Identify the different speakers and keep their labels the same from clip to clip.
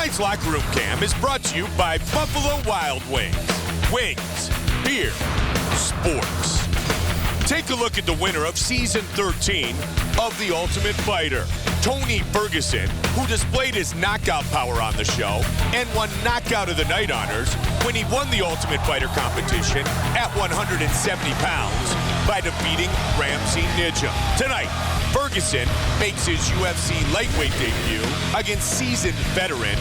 Speaker 1: Tonight's Locker Room Cam is brought to you by Buffalo Wild Wings. Wings, beer, sports. Take a look at the winner of Season 13 of The Ultimate Fighter, Tony Ferguson, who displayed his knockout power on the show and won Knockout of the Night honors when he won the Ultimate Fighter competition at 170 pounds by defeating Ramsey Nijem. Tonight, Ferguson makes his UFC lightweight debut against seasoned veteran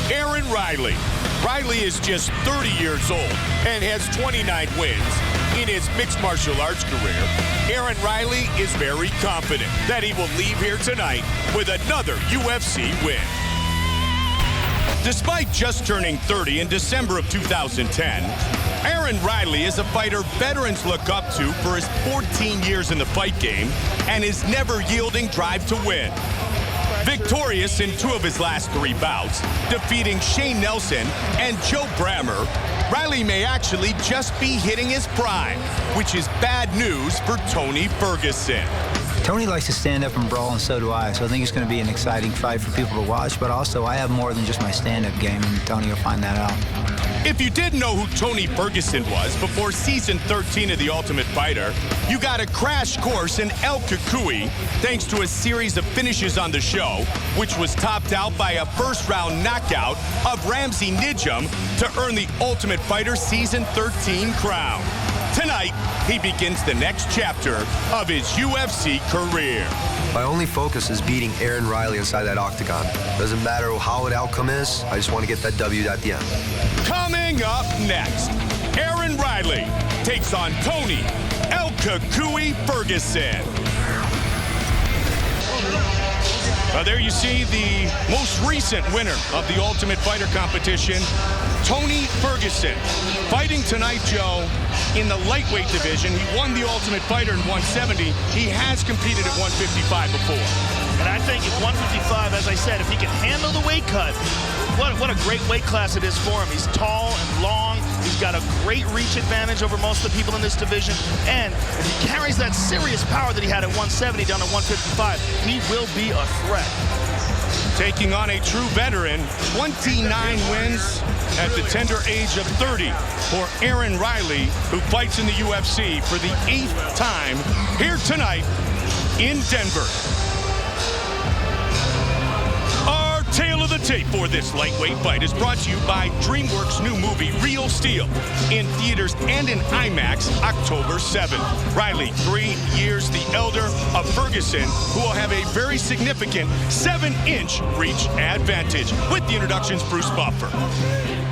Speaker 1: Erona Riley. Riley is just 30 years old and has 29 wins in his mixed martial arts career. Erona Riley is very confident that he will leave here tonight with another UFC win. Despite just turning 30 in December of 2010, Erona Riley is a fighter veterans look up to for his 14 years in the fight game and his never-yielding drive to win. Victorious in 2 of his last 3 bouts, defeating Shane Nelson and Joe Brammer, Riley may actually just be hitting his prime, which is bad news for Tony Ferguson.
Speaker 2: Tony likes to stand up and brawl, and so do I. So I think it's going to be an exciting fight for people to watch. But also, I have more than just my stand-up game, and Tony will find that out.
Speaker 1: If you didn't know who Tony Ferguson was before Season 13 of The Ultimate Fighter, you got a crash course in El Cucuy thanks to a series of finishes on the show, which was topped out by a first-round knockout of Ramsey Nijem to earn the Ultimate Fighter Season 13 crown. Tonight, he begins the next chapter of his UFC career.
Speaker 3: My only focus is beating Erona Riley inside that octagon. Doesn't matter how the outcome is, I just want to get that W at the end.
Speaker 1: Coming up next, Erona Riley takes on Tony El Cucuy Ferguson. There you see the most recent winner of the Ultimate Fighter competition, Tony Ferguson. Fighting tonight, Joe, in the lightweight division. He won the Ultimate Fighter in 170. He has competed at 155 before.
Speaker 4: And I think at 155, as I said, if he can handle the weight cut, what a great weight class it is for him. He's tall and long. He's got a great reach advantage over most of the people in this division. And if he carries that serious power that he had at 170 down to 155, he will be a threat.
Speaker 1: Taking on a true veteran, 29 wins at the tender age of 30 for Erona Riley, who fights in the UFC for the 8th time here tonight in Denver. Our tale of the tape for this lightweight fight is brought to you by DreamWorks' new movie, Real Steel, in theaters and in IMAX October 7th. Riley, 3 years the elder of Ferguson, who will have a very significant 7-inch reach advantage. With the introductions, Bruce Buffer.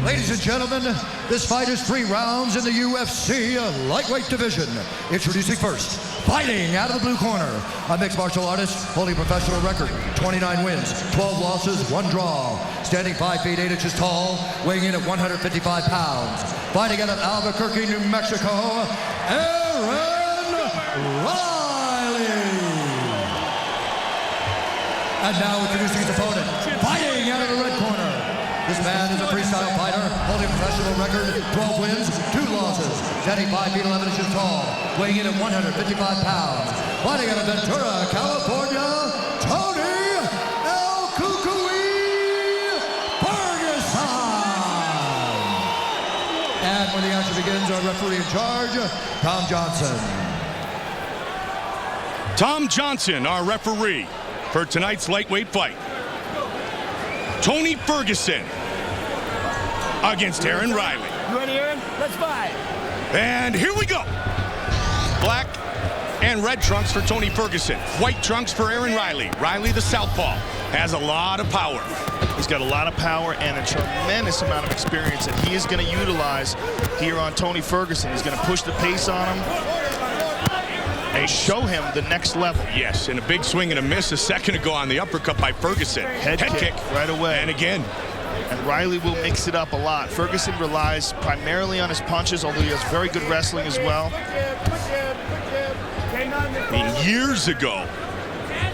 Speaker 5: Ladies and gentlemen, this fight is 3 rounds in the UFC lightweight division. Introducing first, fighting out of the blue corner, a mixed martial artist holding a professional record, 29 wins, 12 losses, 1 draw. Standing 5 feet 8 inches tall, weighing in at 155 pounds. Fighting out of Albuquerque, New Mexico, Erona Riley. And now introducing his opponent, fighting out of the red corner. This man is a freestyle fighter, holding a professional record, 12 wins, 2 losses. Standing 5 feet 11 inches tall, weighing in at 155 pounds. Fighting out of Ventura, California, Tony El Cucuy Ferguson. And when the action begins, our referee in charge, Tom Johnson.
Speaker 1: Tom Johnson, our referee for tonight's lightweight fight. Tony Ferguson against Erona Riley.
Speaker 4: You ready, Aaron? Let's fight.
Speaker 1: And here we go. Black and red trunks for Tony Ferguson. White trunks for Erona Riley. Riley, the southpaw, has a lot of power.
Speaker 4: He's got a lot of power and a tremendous amount of experience that he is going to utilize here on Tony Ferguson. He's going to push the pace on him and show him the next level.
Speaker 1: Yes, and a big swing and a miss a second ago on the uppercut by Ferguson.
Speaker 4: Head kick right away.
Speaker 1: And again.
Speaker 4: And Riley will mix it up a lot. Ferguson relies primarily on his punches, although he has very good wrestling as well.
Speaker 1: I mean, years ago,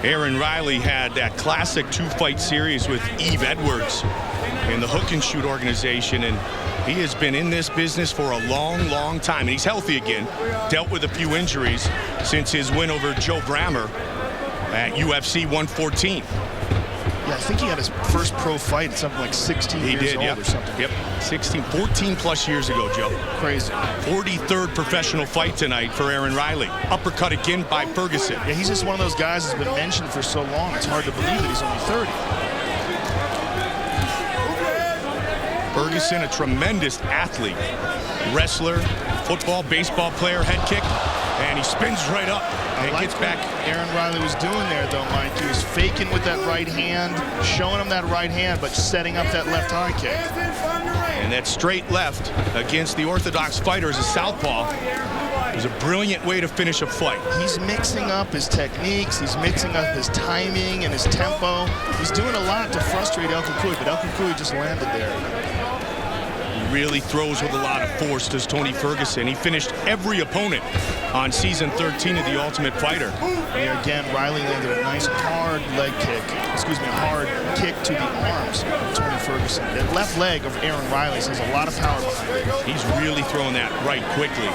Speaker 1: Erona Riley had that classic 2-fight series with Yves Edwards in the Hook and Shoot organization, and he has been in this business for a long, long time. And he's healthy again, dealt with a few injuries since his win over Joe Brammer at UFC 114.
Speaker 4: Yeah, I think he had his first pro fight at something like 16 years old or something.
Speaker 1: Yep, 14 plus years ago, Joe.
Speaker 4: Crazy.
Speaker 1: 43rd professional fight tonight for Aaron Riley. Uppercut again by Ferguson.
Speaker 4: Yeah, he's just one of those guys that's been mentioned for so long. It's hard to believe that he's only 30.
Speaker 1: Ferguson, a tremendous athlete. Wrestler, football, baseball player, head kick, and he spins right up and gets back.
Speaker 4: Aaron Riley was doing there, though, Mike. He was faking with that right hand, showing him that right hand, but setting up that left high kick.
Speaker 1: And that straight left against the orthodox fighter as a southpaw is a brilliant way to finish a fight.
Speaker 4: He's mixing up his techniques, he's mixing up his timing and his tempo. He's doing a lot to frustrate El Cucuy, but El Cucuy just landed there.
Speaker 1: Really throws with a lot of force, does Tony Ferguson. He finished every opponent on season 13 of The Ultimate Fighter.
Speaker 4: Here again, Riley landed a nice hard leg kick, hard kick to the arms of Tony Ferguson. The left leg of Aaron Riley's has a lot of power behind it.
Speaker 1: He's really throwing that right quickly.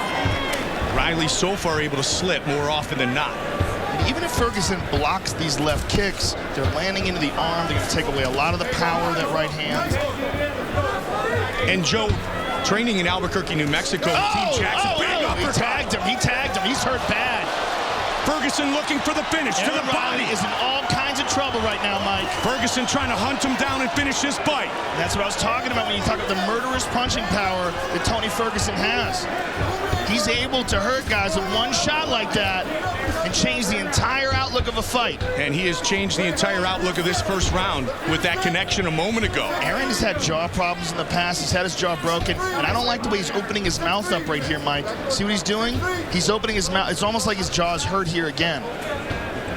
Speaker 1: Riley's so far able to slip more often than not.
Speaker 4: And even if Ferguson blocks these left kicks, they're landing into the arm. They're going to take away a lot of the power of that right hand.
Speaker 1: And Joe, training in Albuquerque, New Mexico, Team Jackson, big uppercut.
Speaker 4: He tagged him, he's hurt bad.
Speaker 1: Ferguson looking for the finish to the body.
Speaker 4: Is in all kinds of trouble right now, Mike.
Speaker 1: Ferguson trying to hunt him down and finish this fight.
Speaker 4: That's what I was talking about when you talk about the murderous punching power that Tony Ferguson has. He's able to hurt guys with one shot like that and change the entire outlook of a fight.
Speaker 1: And he has changed the entire outlook of this first round with that connection a moment ago.
Speaker 4: Aaron has had jaw problems in the past. He's had his jaw broken. And I don't like the way he's opening his mouth up right here, Mike. See what he's doing? He's opening his mouth. It's almost like his jaw is hurt here again.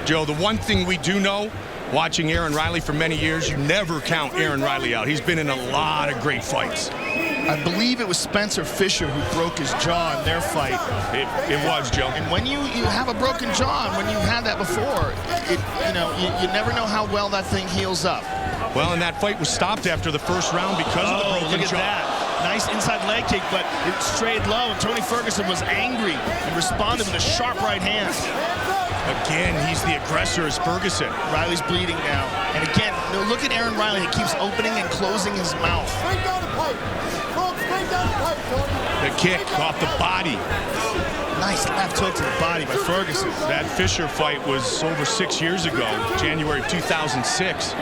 Speaker 1: Joe, the one thing we do know, watching Aaron Riley for many years, you never count Aaron Riley out. He's been in a lot of great fights.
Speaker 4: I believe it was Spencer Fisher who broke his jaw in their fight.
Speaker 1: It was, Joe.
Speaker 4: And when you have a broken jaw, and when you've had that before, you never know how well that thing heals up.
Speaker 1: Well, and that fight was stopped after the first round because of the broken
Speaker 4: look at
Speaker 1: jaw.
Speaker 4: That. Nice inside leg kick, but it strayed low, and Tony Ferguson was angry and responded with a sharp right hand.
Speaker 1: Again, he's the aggressor is Ferguson.
Speaker 4: Riley's bleeding now. And again, look at Aaron Riley. He keeps opening and closing his mouth.
Speaker 1: The kick off the body.
Speaker 4: Nice left hook to the body by Ferguson.
Speaker 1: That Fisher fight was over 6 years ago, January of 2006.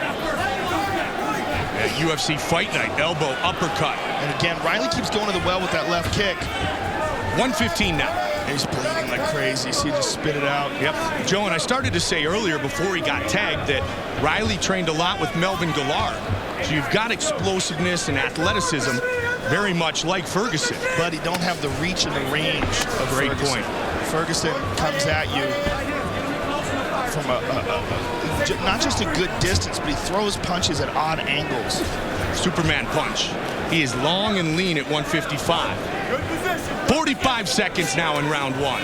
Speaker 1: At UFC Fight Night, elbow, uppercut.
Speaker 4: And again, Riley keeps going to the well with that left kick.
Speaker 1: 115 now.
Speaker 4: He's bleeding like crazy. See, just spit it out.
Speaker 1: Yep. Joe, and I started to say earlier before he got tagged that Riley trained a lot with Melvin Gillard. So you've got explosiveness and athleticism, very much like Ferguson.
Speaker 4: But he don't have the reach and the range of
Speaker 1: Great
Speaker 4: Ferguson.
Speaker 1: point.
Speaker 4: Ferguson comes at you from not just a good distance, but he throws punches at odd angles.
Speaker 1: Superman punch. He is long and lean at 155. 45 seconds now in round one.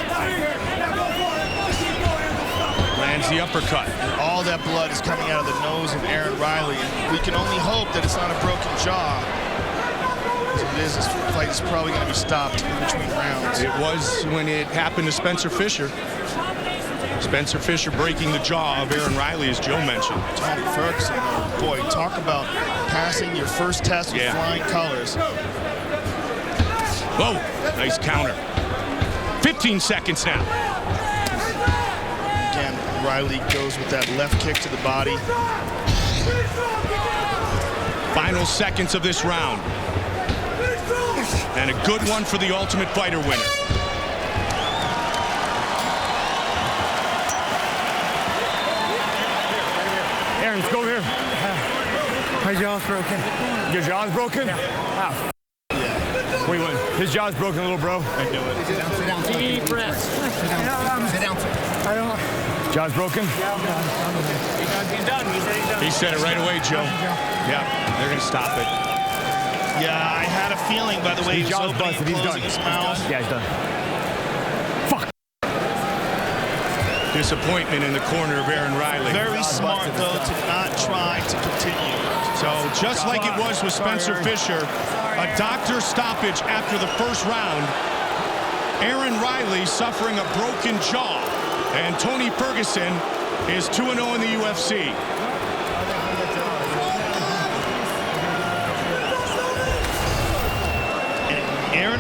Speaker 1: Lands the uppercut.
Speaker 4: And all that blood is coming out of the nose of Aaron Riley. And we can only hope that it's not a broken jaw. As it is, this fight is probably going to be stopped in between rounds.
Speaker 1: It was when it happened to Spencer Fisher. Spencer Fisher breaking the jaw of Aaron Riley, as Joe mentioned.
Speaker 4: Tony Ferguson, boy, talk about passing your first test with flying colors.
Speaker 1: Whoa, nice counter. 15 seconds now.
Speaker 4: Again, Riley goes with that left kick to the body.
Speaker 1: Final seconds of this round. And a good one for the Ultimate Fighter winner.
Speaker 6: Aaron, let's go over here.
Speaker 7: My jaw's broken.
Speaker 6: Your jaw's broken?
Speaker 7: Yeah.
Speaker 6: Ah, wait, his jaw's broken, little bro.
Speaker 4: I knew it.
Speaker 7: Sit down. Deep breath. Sit down. I don't.
Speaker 6: Jaw's broken?
Speaker 7: He's done.
Speaker 1: He said it right away, Joe. Yeah, they're going to stop it.
Speaker 4: Yeah, I had a feeling by the way he was
Speaker 6: jaw's
Speaker 4: opening
Speaker 6: busted.
Speaker 4: and
Speaker 6: He's
Speaker 4: closing
Speaker 6: done.
Speaker 4: his mouth.
Speaker 6: Yeah, he's done.
Speaker 1: Disappointment in the corner of Aaron Riley.
Speaker 4: Very smart, though, to not try to continue.
Speaker 1: So just like it was with Spencer Fisher, a doctor stoppage after the first round. Aaron Riley suffering a broken jaw. And Tony Ferguson is 2-0 in the UFC.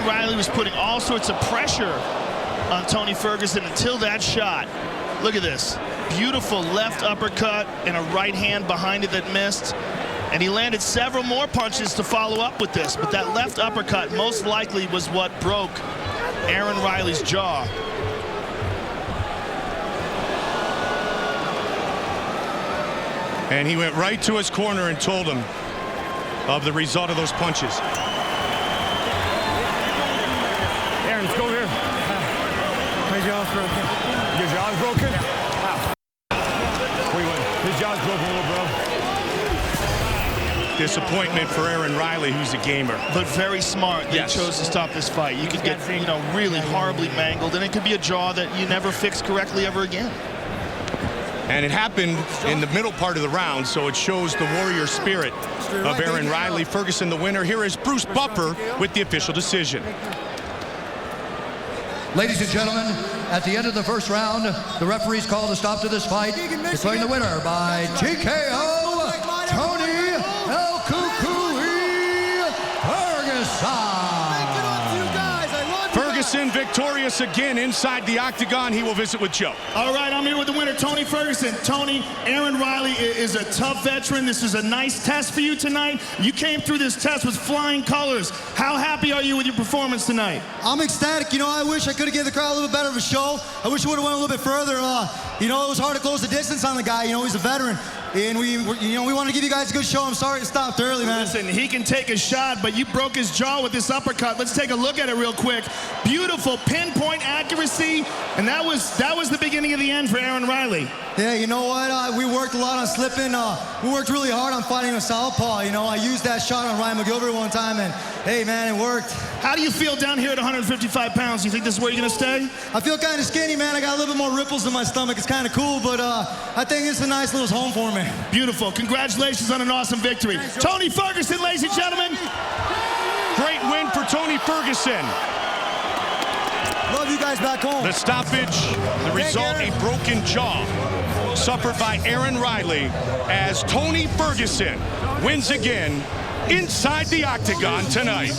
Speaker 4: Aaron Riley was putting all sorts of pressure on Tony Ferguson until that shot. Look at this. Beautiful left uppercut and a right hand behind it that missed. And he landed several more punches to follow up with this. But that left uppercut most likely was what broke Aaron Riley's jaw.
Speaker 8: And he went right to his corner and told him of the result of those punches.
Speaker 6: Aaron, let's go here.
Speaker 7: My jaw's broken.
Speaker 6: Your jaw's broken? Wait. His jaw's broken, little bro.
Speaker 8: Disappointment for Aaron Riley, who's a gamer.
Speaker 4: But very smart that he chose to stop this fight. You could get, really horribly mangled, and it could be a jaw that you never fix correctly ever again.
Speaker 8: And it happened in the middle part of the round, so it shows the warrior spirit of Aaron Riley. Ferguson the winner. Here is Bruce Buffer with the official decision.
Speaker 5: Ladies and gentlemen, at the end of the first round, the referees called a stop to this fight, declaring the winner by TKO, Tony El Kukui Ferguson.
Speaker 8: Ferguson victorious again inside the octagon. He will visit with Joe.
Speaker 9: All right, I'm here with the winner, Tony Ferguson. Tony, Aaron Riley is a tough veteran. This is a nice test for you tonight. You came through this test with flying colors. How happy are you with your performance tonight?
Speaker 10: I'm ecstatic. I wish I could have given the crowd a little bit better of a show. I wish I would have went a little bit further. It was hard to close the distance on the guy. He's a veteran. And we want to give you guys a good show. I'm sorry it stopped early, man.
Speaker 9: Listen, he can take a shot, but you broke his jaw with this uppercut. Let's take a look at it real quick. Beautiful pinpoint accuracy, and that was the beginning of the end for Aaron Riley.
Speaker 10: Yeah, you know what? We worked a lot on slipping. We worked really hard on fighting a southpaw. I used that shot on Ryan McGilbert one time, and hey, man, it worked.
Speaker 9: How do you feel down here at 155 pounds? Do you think this is where you're going to stay?
Speaker 10: I feel kind of skinny, man. I got a little bit more ripples in my stomach. It's kind of cool, but I think it's a nice little home for me.
Speaker 9: Beautiful. Congratulations on an awesome victory. Tony Ferguson, ladies and gentlemen.
Speaker 8: Great win for Tony Ferguson.
Speaker 10: Love you guys back home.
Speaker 8: The stoppage, the result, a broken jaw suffered by Aaron Riley as Tony Ferguson wins again inside the octagon tonight.